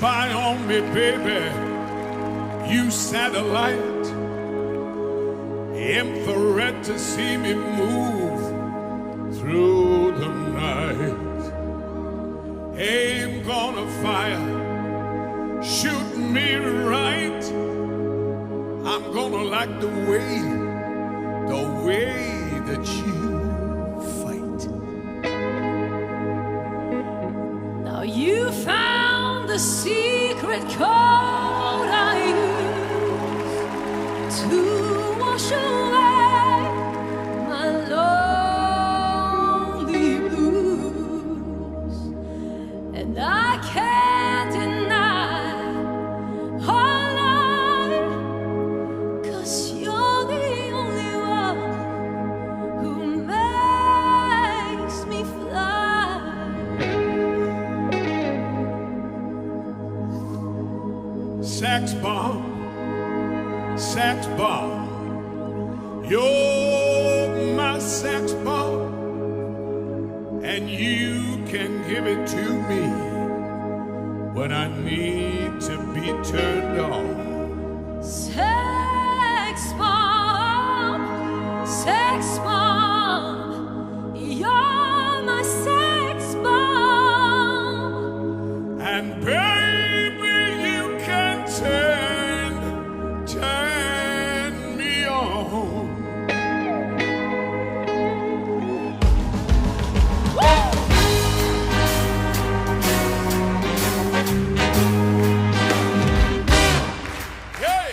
spy on me, baby. You satellite, infrared to see me move through the night. Aim gonna fire, shoot me right. I'm gonna like the way that you fight. Now you found the secret code I use to wash away my lonely blues, and I can't deny our love, 'cause you're the only one who makes me fly. Sax bomb, you're my sax bomb, and you can give it to me when I need to be turned on. Sex bomb, you're my sex bomb. And baby, you can turn me on. Hey!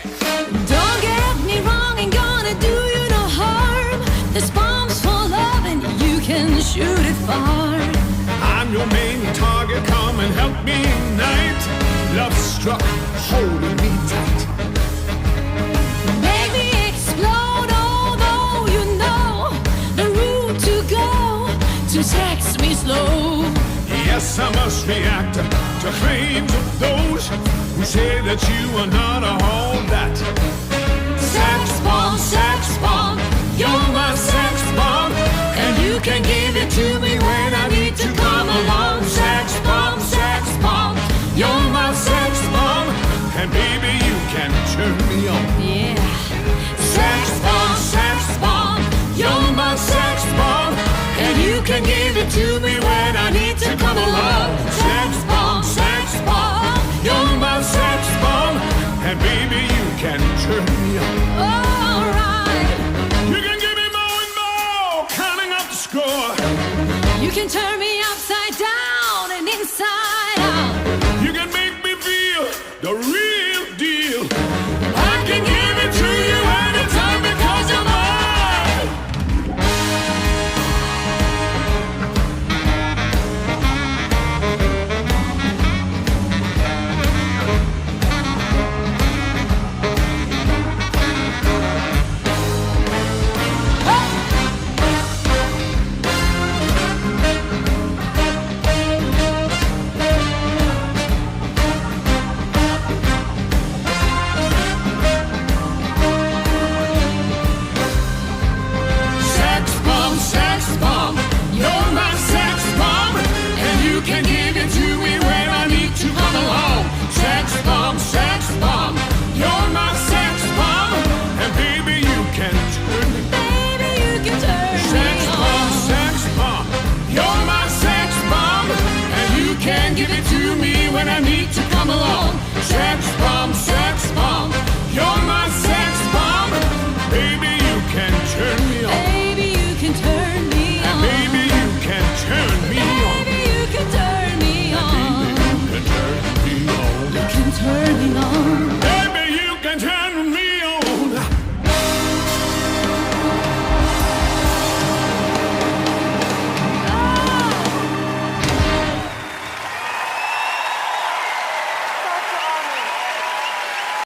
Don't get me wrong, ain't gonna do you no harm. This bomb's for love and you can shoot it far. I'm your main target, come and help me ignite. Love struck, holding me tight. Make me explode, although you know the route to go to sex me slow. Yes, I must react to claims of those who say that you are not all that. Sex bomb, You're my sex bomb, and you can give it to me when I need to come along. Sex bomb, you're my sex bomb, and baby, you can turn me on. yeah. Sex bomb, you're my sex bomb, and you can give it to me when I need to come along. Sex bomb, you're my sex bomb, and baby, you can turn me on. Alright, You can give me more and more, counting up the score. you can turn me upside down and inside out. You can make me feel the real deal. I can give it to you anytime because you're mine. Sex bomb, you're my sex bomb, and you can give it to me when I need to come along. Sex bomb, you're my sex bomb, and baby, you can turn me. Baby, you can turn Sex me bomb, you're my sex bomb, and you can give it to me when I need to